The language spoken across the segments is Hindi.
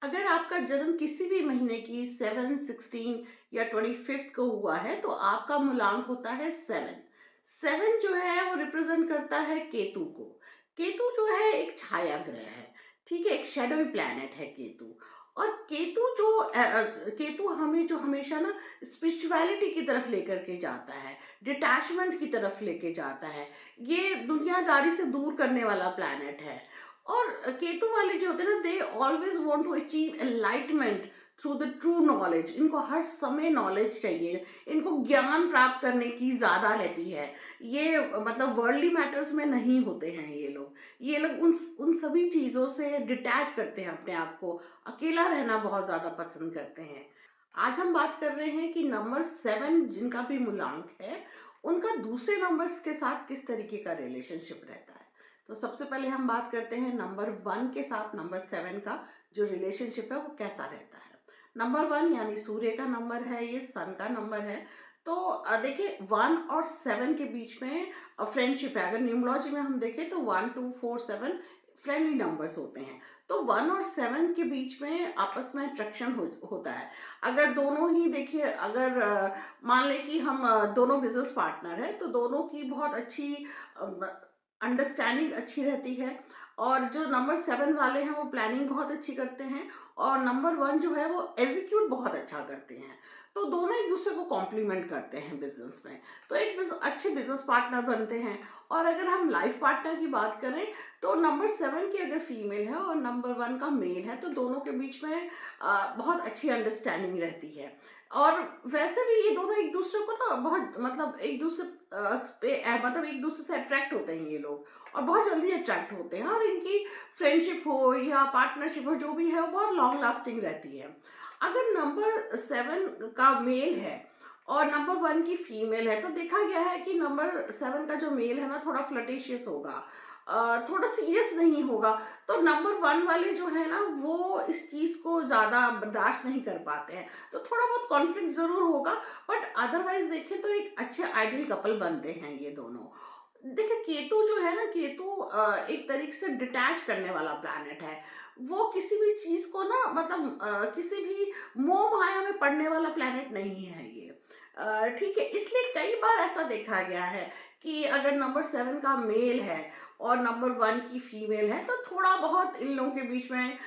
अगर आपका जन्म किसी भी महीने की 7, 16 या 25th को हुआ है तो आपका मूलांक होता है 7। 7 जो है वो रिप्रेजेंट करता है केतु को। केतु जो है एक छाया ग्रह है, ठीक है, एक शैडोई प्लैनेट है केतु। और केतु जो केतु हमें जो हमेशा ना स्पिरिचुअलिटी की तरफ लेकर के जाता है, डिटैचमेंट की तरफ लेके जाता है। ये दुनियादारी से दूर करने वाला प्लैनेट है। और केतु वाले जो होते हैं ना, they always want to achieve enlightenment through the true knowledge. इनको हर समय नॉलेज चाहिए, इनको ज्ञान प्राप्त करने की ज्यादा रहती है। ये मतलब वर्ल्डली मैटर्स में नहीं होते हैं ये लोग उन सभी चीजों से डिटैच करते हैं अपने आप को। अकेला रहना बहुत ज्यादा पसंद करते हैं। आज हम बात कर रहे हैं कि नंबर 7 जिनका भी मूलांक है, उनका दूसरे नंबर्स के साथ किस तरीके का रिलेशनशिप रहता है। तो सबसे पहले हम बात करते हैं नंबर 1 के साथ नंबर 7 का जो रिलेशनशिप है वो कैसा रहता है। नंबर 1 यानी सूर्य का नंबर है, ये सन का नंबर है। तो देखिए 1 और 7 के बीच में फ्रेंडशिप है। अगर न्यूमरोलॉजी में हम देखें तो 1, 2, 4, 7 फ्रेंडली नंबर्स होते हैं। तो 1 और 7 के बीच में आपस में अट्रैक्शन होता है। अगर दोनों ही देखिए, अगर मान लें कि हम दोनों बिजनेस पार्टनर हैं, तो दोनों की बहुत अच्छी अंडरस्टैंडिंग अच्छी रहती है। और जो नंबर 7 वाले हैं वो प्लानिंग बहुत अच्छी करते हैं, और नंबर 1 जो है वो एग्जीक्यूट बहुत अच्छा करते हैं। तो दोनों एक दूसरे को कॉम्प्लीमेंट करते हैं बिजनेस में। तो एक अच्छे बिजनेस पार्टनर बनते हैं। और अगर हम लाइफ पार्टनर की बात करें, तो नंबर 7 की अगर फीमेल है और नंबर 1 का मेल है, तो दोनों के बीच में बहुत अच्छी अंडरस्टैंडिंग रहती है। और वैसे भी ये दोनों एक दूसरे को ना बहुत मतलब एक दूसरे मतलब एक दूसरे से अट्रैक्ट होते हैं ये लोग, और बहुत जल्दी अट्रैक्ट होते हैं। और इनकी फ्रेंडशिप हो या पार्टनरशिप हो, जो भी है वो बहुत लॉन्ग लास्टिंग रहती है। अगर नंबर 7 का मेल है और नंबर 1 की फीमेल है, तो देखा गया है कि नंबर 7 का जो मेल है ना, थोड़ा फ्लर्टिशियस होगा, थोड़ा सीरियस नहीं होगा। तो नंबर 1 वाले जो है ना, वो इस चीज को ज्यादा बर्दाश्त नहीं कर पाते हैं। तो थोड़ा बहुत कॉन्फ्लिक्ट जरूर होगा, बट अदरवाइज देखें तो एक अच्छे आइडियल कपल बनते हैं ये दोनों। देखिए केतु जो है ना, केतु एक तरीके से डिटैच करने वाला प्लैनेट है। वो किसी भी चीज को ना मतलब किसी भी मोह माया में पड़ने वाला प्लैनेट नहीं है ये। ठीक है, इसलिए कई बार ऐसा देखा गया है कि अगर नंबर 7 का मेल है और नंबर 1 की फीमेल है, तो थोड़ा बहुत इन लोगों के बीच में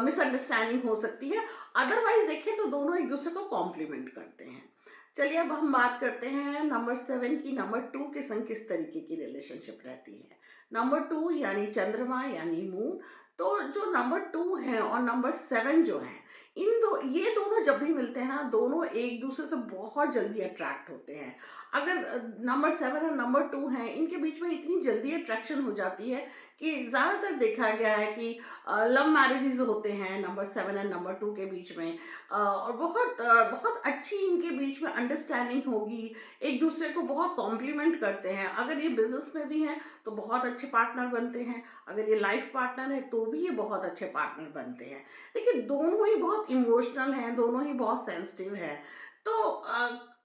मिसअंडरस्टैंडिंग हो सकती है। अदरवाइज देखें तो दोनों एक दूसरे को कॉम्प्लीमेंट करते हैं। चलिए अब हम बात करते हैं नंबर 7 की नंबर 2 के संग किस तरीके की रिलेशनशिप रहती है। नंबर 2 यानी चंद्रमा यानी मून। तो जो नंबर 2 है और नंबर 7 जो है, ये दोनों जब भी मिलते हैं ना, दोनों एक दूसरे से बहुत जल्दी अट्रैक्ट होते हैं। अगर नंबर 7 और नंबर 2 है, इनके बीच में इतनी जल्दी अट्रैक्शन हो जाती है कि ज्यादातर देखा गया है कि लव मैरिजेस होते हैं नंबर 7 और नंबर 2 के बीच में। और बहुत अच्छी इनके बीच में अंडरस्टैंडिंग होगी, एक दूसरे को बहुत कॉम्प्लीमेंट करते हैं। अगर ये बिजनेस में भी हैं तो बहुत अच्छे पार्टनर बनते हैं, अगर ये लाइफ पार्टनर है तो भी ये बहुत अच्छे पार्टनर बनते हैं। देखिए दोनों ही बहुत इमोशनल हैं, दोनों ही बहुत सेंसिटिव हैं। तो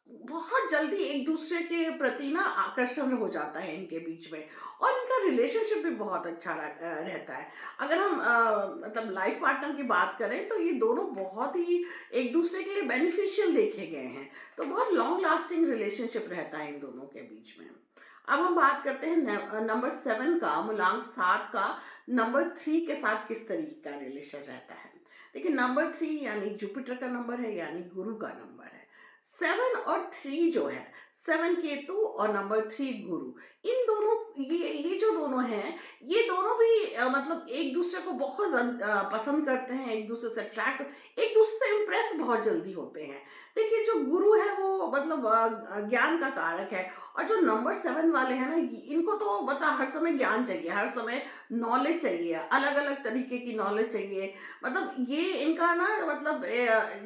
बहुत जल्दी एक दूसरे के प्रति ना आकर्षण हो जाता है इनके बीच में, और इनका रिलेशनशिप भी बहुत अच्छा रहता है। अगर हम मतलब लाइफ पार्टनर की बात करें, तो ये दोनों बहुत ही एक दूसरे के लिए बेनिफिशियल देखे गए हैं। तो बहुत लॉन्ग लास्टिंग रिलेशनशिप रहता है इन दोनों के बीच में। अब हम बात करते हैं नंबर 7 का मूलांक 7 का नंबर 3 के साथ किस तरीके का रिलेशन रहता है। देखिए नंबर 3 यानी जुपिटर का नंबर है, यानी गुरु का नंबर है। 7 और 3 जो है, 7 केतु और नंबर 3 गुरु, इन दोनों ये जो दोनों हैं, ये दोनों भी मतलब एक दूसरे को बहुत पसंद करते हैं, एक दूसरे से अट्रैक्ट, एक दूसरे से इम्प्रेस बहुत जल्दी होते हैं। देखिए जो गुरु है वो मतलब ज्ञान का कारक है। और जो नंबर 7 वाले हैं ना, इनको तो मतलब हर समय ज्ञान चाहिए, हर समय नॉलेज चाहिए, अलग अलग तरीके की नॉलेज चाहिए। मतलब ये इनका ना मतलब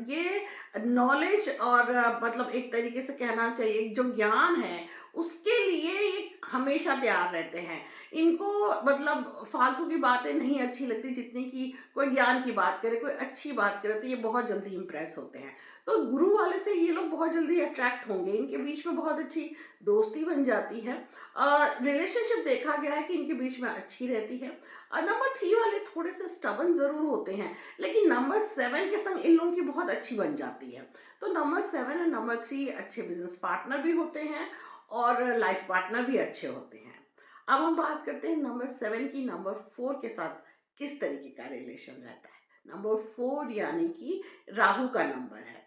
ये नॉलेज और मतलब एक तरीके से कहना चाहिए जो ज्ञान है, उसके लिए ये हमेशा तैयार रहते हैं। इनको मतलब फालतू की बातें नहीं अच्छी लगती, जितनी कि कोई ज्ञान की बात करे, कोई अच्छी बात करे तो ये बहुत जल्दी इंप्रेस होते हैं। तो गुरु वाले से ये लोग बहुत जल्दी अट्रैक्ट होंगे, इनके बीच में बहुत अच्छी दोस्ती बन जाती है। रिलेशनशिप देखा गया है कि इनके बीच में अच्छी रहती है। नंबर 3 वाले थोड़े से स्टबर्न ज़रूर होते हैं, लेकिन नंबर 7 के संग इन लोगों की बहुत अच्छी बन जाती है। तो नंबर 7 और नंबर 3 अच्छे बिज़नेस पार्टनर भी होते हैं और लाइफ पार्टनर भी अच्छे होते हैं। अब हम बात करते हैं नंबर 7 की नंबर 4 के साथ किस तरीके का रिलेशन रहता है। नंबर 4 यानी कि राहु का नंबर है।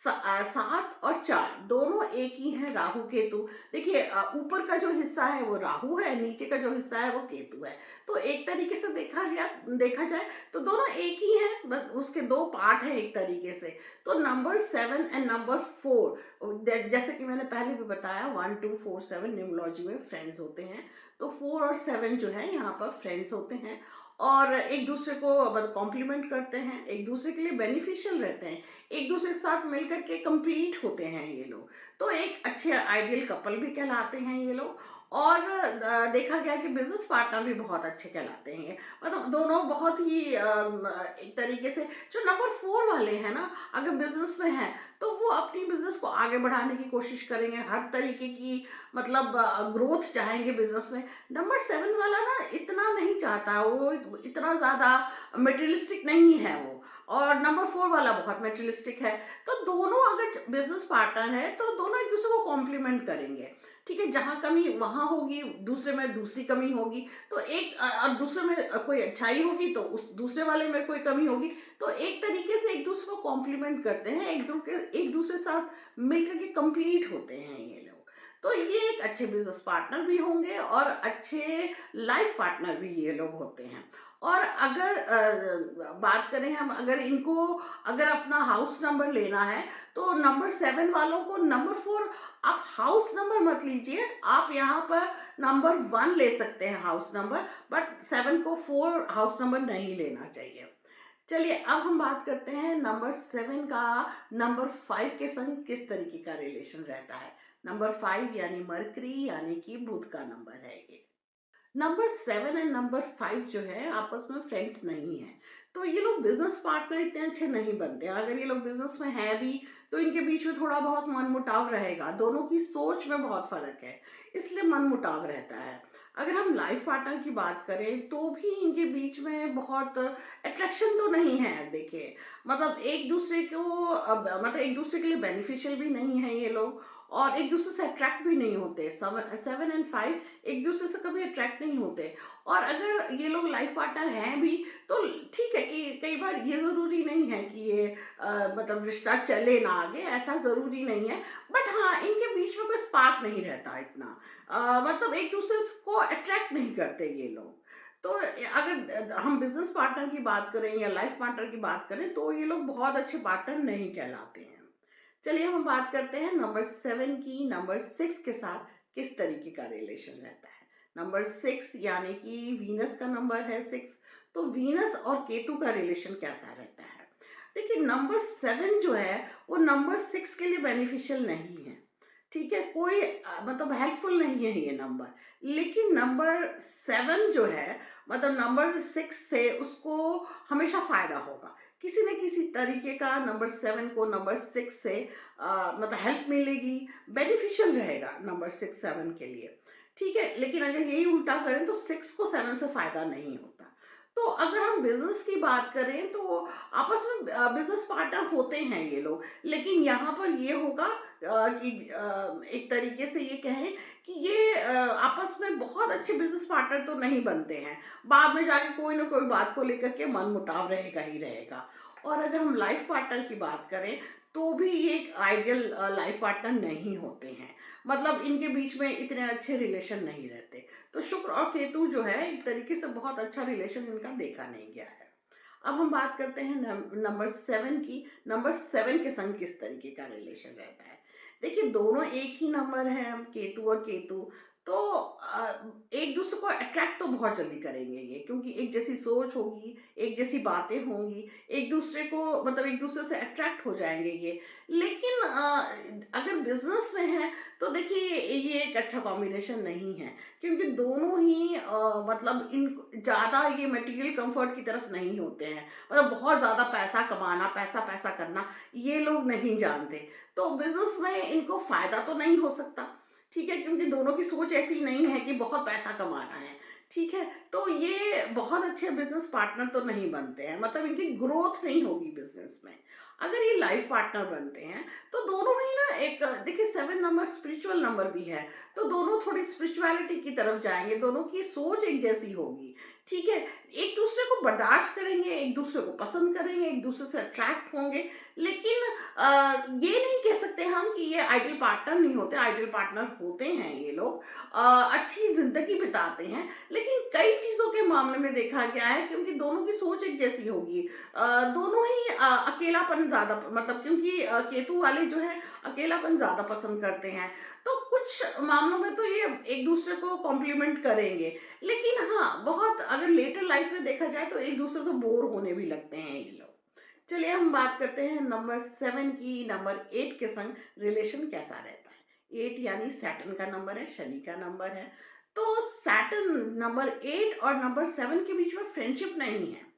7 और 4 दोनों एक ही हैं, राहु केतु। देखिए ऊपर का जो हिस्सा है वो राहु है, नीचे का जो हिस्सा है वो केतु है। तो एक तरीके से देखा जाए तो दोनों एक ही हैं, बस उसके दो पार्ट हैं एक तरीके से। तो नंबर 7 एंड नंबर 4 जैसे कि मैंने पहले भी बताया 1 2 4 7 न्यूमरोलॉजी में फ्रेंड्स होते हैं। तो 4 और 7 जो है यहाँ पर फ्रेंड्स होते हैं और एक दूसरे को मतलब कॉम्प्लीमेंट करते हैं, एक दूसरे के लिए बेनिफिशियल रहते हैं, एक दूसरे के साथ मिलकर के कंप्लीट होते हैं ये लोग। तो एक अच्छे आइडियल कपल भी कहलाते हैं ये लोग। और देखा गया कि बिजनेस पार्टनर भी बहुत अच्छे कहलाते हैं ये। मतलब दोनों बहुत ही एक तरीके से जो नंबर 4 वाले हैं ना, अगर बिजनेस में हैं तो वो अपनी बिजनेस को आगे बढ़ाने की कोशिश करेंगे, हर तरीके की मतलब ग्रोथ चाहेंगे बिजनेस में। नंबर 7 वाला ना इतना नहीं चाहता, वो इतना ज़्यादा मटेरियलिस्टिक नहीं है वो। और नंबर 4 वाला बहुत मटेरियलिस्टिक है। तो दोनों अगर बिजनेस पार्टनर है तो दोनों एक दूसरे को कॉम्प्लीमेंट करेंगे। ठीक है, जहाँ कमी वहाँ होगी, दूसरे में दूसरी कमी होगी। तो एक और दूसरे में कोई अच्छाई होगी तो उस दूसरे वाले में कोई कमी होगी। तो एक तरीके से एक दूसरे को कॉम्प्लीमेंट करते हैं, एक दूसरे साथ मिलकर के कंप्लीट होते हैं ये लोग। तो ये एक अच्छे बिजनेस पार्टनर भी होंगे और अच्छे लाइफ पार्टनर भी ये लोग होते हैं। और अगर बात करें हम, अगर अपना हाउस नंबर लेना है तो नंबर 7 वालों को नंबर 4 आप हाउस नंबर मत लीजिए, आप यहाँ पर नंबर 1 ले सकते हैं हाउस नंबर, बट 7 को 4 हाउस नंबर नहीं लेना चाहिए। चलिए अब हम बात करते हैं नंबर 7 का नंबर 5 के संग किस तरीके का रिलेशन रहता है। नंबर 5 यानी मरकरी यानी कि बुध का नंबर है ये। नंबर 7 एंड नंबर 5 जो है आपस में फ्रेंड्स नहीं है। तो ये लोग बिजनेस पार्टनर इतने अच्छे नहीं बनते। अगर ये लोग बिजनेस में है भी तो इनके बीच में थोड़ा बहुत मनमुटाव रहेगा, दोनों की सोच में बहुत फर्क है, इसलिए मनमुटाव रहता है। अगर हम लाइफ पार्टनर की बात करें तो भी इनके बीच में बहुत अट्रैक्शन तो नहीं है। देखिए मतलब मतलब एक दूसरे के लिए बेनिफिशियल भी नहीं है ये लोग, और एक दूसरे से अट्रैक्ट भी नहीं होते। 7 एंड 5 एक दूसरे से कभी अट्रैक्ट नहीं होते। और अगर ये लोग लाइफ पार्टनर हैं भी तो ठीक है कि कई बार ये ज़रूरी नहीं है कि ये मतलब रिश्ता चले ना आगे, ऐसा ज़रूरी नहीं है। बट हाँ, इनके बीच में कोई स्पार्क नहीं रहता इतना। मतलब एक दूसरे को अट्रैक्ट नहीं करते ये लोग। तो अगर हम बिजनेस पार्टनर की बात करें या लाइफ पार्टनर की बात करें तो ये लोग बहुत अच्छे पार्टनर नहीं कहलाते हैं। चलिए हम बात करते हैं नंबर 7 की नंबर 6 के साथ किस तरीके का रिलेशन रहता है। नंबर 6 यानी कि वीनस का नंबर है 6। तो वीनस और केतु का रिलेशन कैसा रहता है। देखिए नंबर 7 जो है वो नंबर 6 के लिए बेनिफिशियल नहीं है। ठीक है, कोई मतलब हेल्पफुल नहीं है ये नंबर। लेकिन नंबर 7 जो है मतलब नंबर 6 से उसको हमेशा फायदा होगा, किसी न किसी तरीके का नंबर 7 को नंबर 6 से मतलब हेल्प मिलेगी, बेनिफिशियल रहेगा नंबर 6 7 के लिए। ठीक है, लेकिन अगर यही उल्टा करें तो 6 को 7 से फायदा नहीं होता। तो अगर हम बिजनेस की बात करें तो आपस में बिजनेस पार्टनर होते हैं ये लोग, लेकिन यहाँ पर ये होगा कि एक तरीके से ये कहें कि ये आपस में बहुत अच्छे बिजनेस पार्टनर तो नहीं बनते हैं। बाद में जाके कोई ना कोई बात को लेकर के मनमुटाव रहेगा ही रहेगा। और अगर हम लाइफ पार्टनर की बात करें तो भी ये एक आइडियल लाइफ पार्टनर नहीं होते हैं। मतलब इनके बीच में इतने अच्छे रिलेशन नहीं रहते। तो शुक्र और केतु जो है एक तरीके से बहुत अच्छा रिलेशन इनका देखा नहीं गया है। अब हम बात करते हैं नंबर 7 की। नंबर 7 के संग किस तरीके का रिलेशन रहता है। देखिए दोनों एक ही नंबर है, केतु और केतु। तो एक दूसरे को अट्रैक्ट तो बहुत जल्दी करेंगे ये, क्योंकि एक जैसी सोच होगी, एक जैसी बातें होंगी, एक दूसरे को मतलब एक दूसरे से अट्रैक्ट हो जाएंगे ये। लेकिन अगर बिजनेस में है तो देखिए ये एक अच्छा कॉम्बिनेशन नहीं है, क्योंकि दोनों ही मतलब इन ज़्यादा ये मटेरियल कंफर्ट की तरफ नहीं होते हैं, मतलब बहुत ज़्यादा पैसा कमाना, पैसा पैसा करना ये लोग नहीं जानते। तो बिजनेस में इनको फायदा तो नहीं हो सकता, ठीक है, क्योंकि दोनों की सोच ऐसी नहीं है कि बहुत पैसा कमाना है, ठीक है। तो ये बहुत अच्छे बिजनेस पार्टनर तो नहीं बनते हैं, मतलब इनकी ग्रोथ नहीं होगी बिजनेस में। अगर ये लाइफ पार्टनर बनते हैं तो दोनों ही ना एक देखिए 7 नंबर स्पिरिचुअल नंबर भी है, तो दोनों थोड़ी स्पिरिचुअलिटी की तरफ जाएंगे, दोनों की सोच एक जैसी होगी, ठीक है। एक दूसरे को बर्दाश्त करेंगे, एक दूसरे को पसंद करेंगे, एक दूसरे से अट्रैक्ट होंगे। लेकिन ये नहीं कह सकते हम कि ये आइडियल पार्टनर नहीं होते, आइडियल पार्टनर होते हैं ये लोग, अच्छी जिंदगी बिताते हैं। लेकिन कई चीजों के मामले में देखा गया है, क्योंकि दोनों की सोच एक जैसी होगी, दोनों ही अकेलापन ज्यादा, मतलब क्योंकि केतु वाले जो है अकेलापन ज्यादा पसंद करते हैं, तो कुछ मामलों में तो ये एक दूसरे को कॉम्प्लीमेंट करेंगे। लेकिन हाँ, बहुत अगर लेटर लाइफ में देखा जाए तो एक दूसरे से बोर होने भी लगते हैं ये लोग। चलिए हम बात करते हैं नंबर 7 की। नंबर 8 के संग रिलेशन कैसा रहता है। 8 यानी सैटर्न का नंबर है, शनि का नंबर है। तो सैटर्न नंबर 8 और नंबर 7 के बीच में फ्रेंडशिप नहीं है।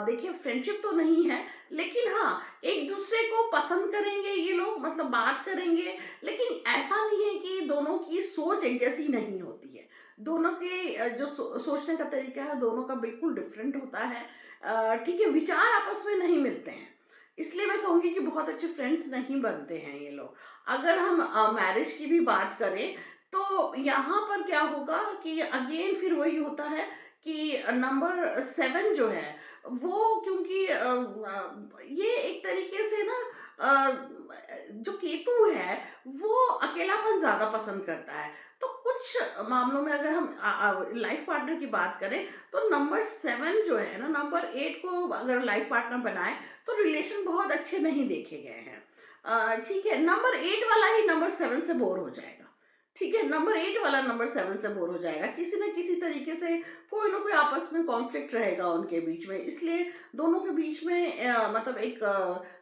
देखिए फ्रेंडशिप तो नहीं है, लेकिन हाँ एक दूसरे को पसंद करेंगे ये लोग, मतलब बात करेंगे। लेकिन ऐसा नहीं है कि दोनों की सोच एक जैसी नहीं होती है। दोनों के जो सोचने का तरीका है दोनों का बिल्कुल डिफरेंट होता है, ठीक है, विचार आपस में नहीं मिलते हैं। इसलिए मैं कहूंगी कि बहुत अच्छे फ्रेंड्स नहीं बनते हैं ये लोग। अगर हम मैरिज की भी बात करें तो यहाँ पर क्या होगा कि अगेन फिर वही होता है कि नंबर 7 जो है वो, क्योंकि ये एक तरीके से ना जो केतु है वो अकेलापन ज्यादा पसंद करता है। तो कुछ मामलों में अगर हम लाइफ पार्टनर की बात करें तो नंबर 7 जो है ना नंबर 8 को अगर लाइफ पार्टनर बनाए तो रिलेशन बहुत अच्छे नहीं देखे गए हैं। ठीक है, नंबर 8 वाला ही नंबर 7 से बोर हो जाएगा, ठीक है, नंबर 8 वाला नंबर 7 से बोर हो जाएगा, किसी न किसी तरीके से कोई ना कोई आपस में कॉन्फ्लिक्ट रहेगा उनके बीच में। इसलिए दोनों के बीच में मतलब एक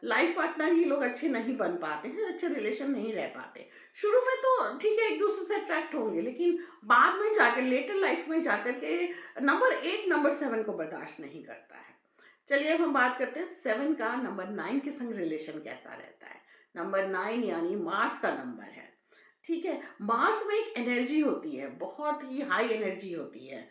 लाइफ पार्टनर ये लोग अच्छे नहीं बन पाते हैं, अच्छे रिलेशन नहीं रह पाते। शुरू में तो ठीक है एक दूसरे से अट्रैक्ट होंगे, लेकिन बाद में जाकर लेटर लाइफ में जाकर के नंबर 8 नंबर 7 को बर्दाश्त नहीं करता है। चलिए अब हम बात करते हैं 7 का नंबर 9 के संग रिलेशन कैसा रहता है। नंबर 9 यानी मार्स का नंबर है, ठीक है। मार्स में एक एनर्जी होती है, बहुत ही हाई एनर्जी होती है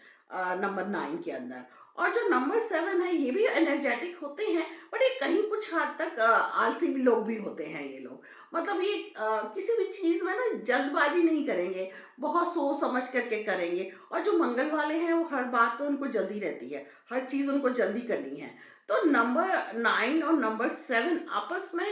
नंबर 9 के अंदर। और जो नंबर 7 है ये भी एनर्जेटिक होते हैं, बट ये कहीं कुछ हद तक आलसी भी लोग भी होते हैं ये लोग। मतलब ये किसी भी चीज में ना जल्दबाजी नहीं करेंगे, बहुत सोच समझ करके करेंगे। और जो मंगल वाले हैं वो हर बात पे उनको जल्दी रहती है, हर चीज उनको जल्दी करनी है। तो नंबर 9 और नंबर 7 आपस में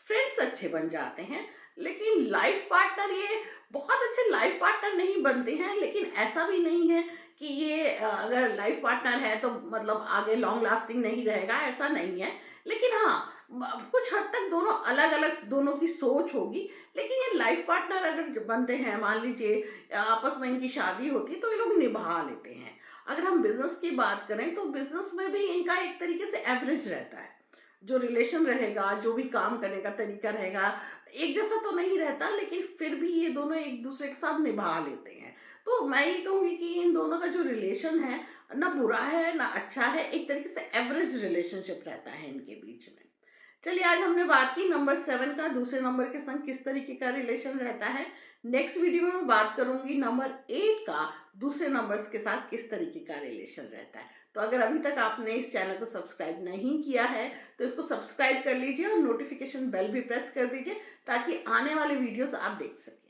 फ्रेंड्स अच्छे बन जाते हैं। लेकिन लाइफ पार्टनर ये बहुत अच्छे लाइफ पार्टनर नहीं बनते हैं। लेकिन ऐसा भी नहीं है कि ये अगर लाइफ पार्टनर है तो मतलब आगे लॉन्ग लास्टिंग नहीं रहेगा, ऐसा नहीं है। लेकिन हाँ कुछ हद तक दोनों अलग अलग दोनों की सोच होगी। लेकिन ये लाइफ पार्टनर अगर बनते हैं, मान लीजिए आपस में इनकी शादी होती है तो ये लोग निभा लेते हैं। अगर हम बिजनेस की बात करें तो बिजनेस में भी इनका एक तरीके से एवरेज रहता है। जो रिलेशन रहेगा, जो भी काम करने का तरीका रहेगा, एक जैसा तो नहीं रहता, लेकिन फिर भी ये दोनों एक दूसरे के साथ निभा लेते हैं। तो मैं ये कहूंगी कि इन दोनों का जो रिलेशन है ना बुरा है ना अच्छा है, एक तरीके से एवरेज रिलेशनशिप रहता है इनके बीच में। चलिए आज हमने बात की नंबर 7 का दूसरे नंबर के संग किस तरीके का रिलेशन रहता है। नेक्स्ट वीडियो में मैं बात करूंगी नंबर 8 का दूसरे नंबर्स के साथ किस तरीके का रिलेशन रहता है। तो अगर अभी तक आपने इस चैनल को सब्सक्राइब नहीं किया है तो इसको सब्सक्राइब कर लीजिए और नोटिफिकेशन बेल भी प्रेस कर दीजिए, ताकि आने वाले वीडियोस आप देख सकें।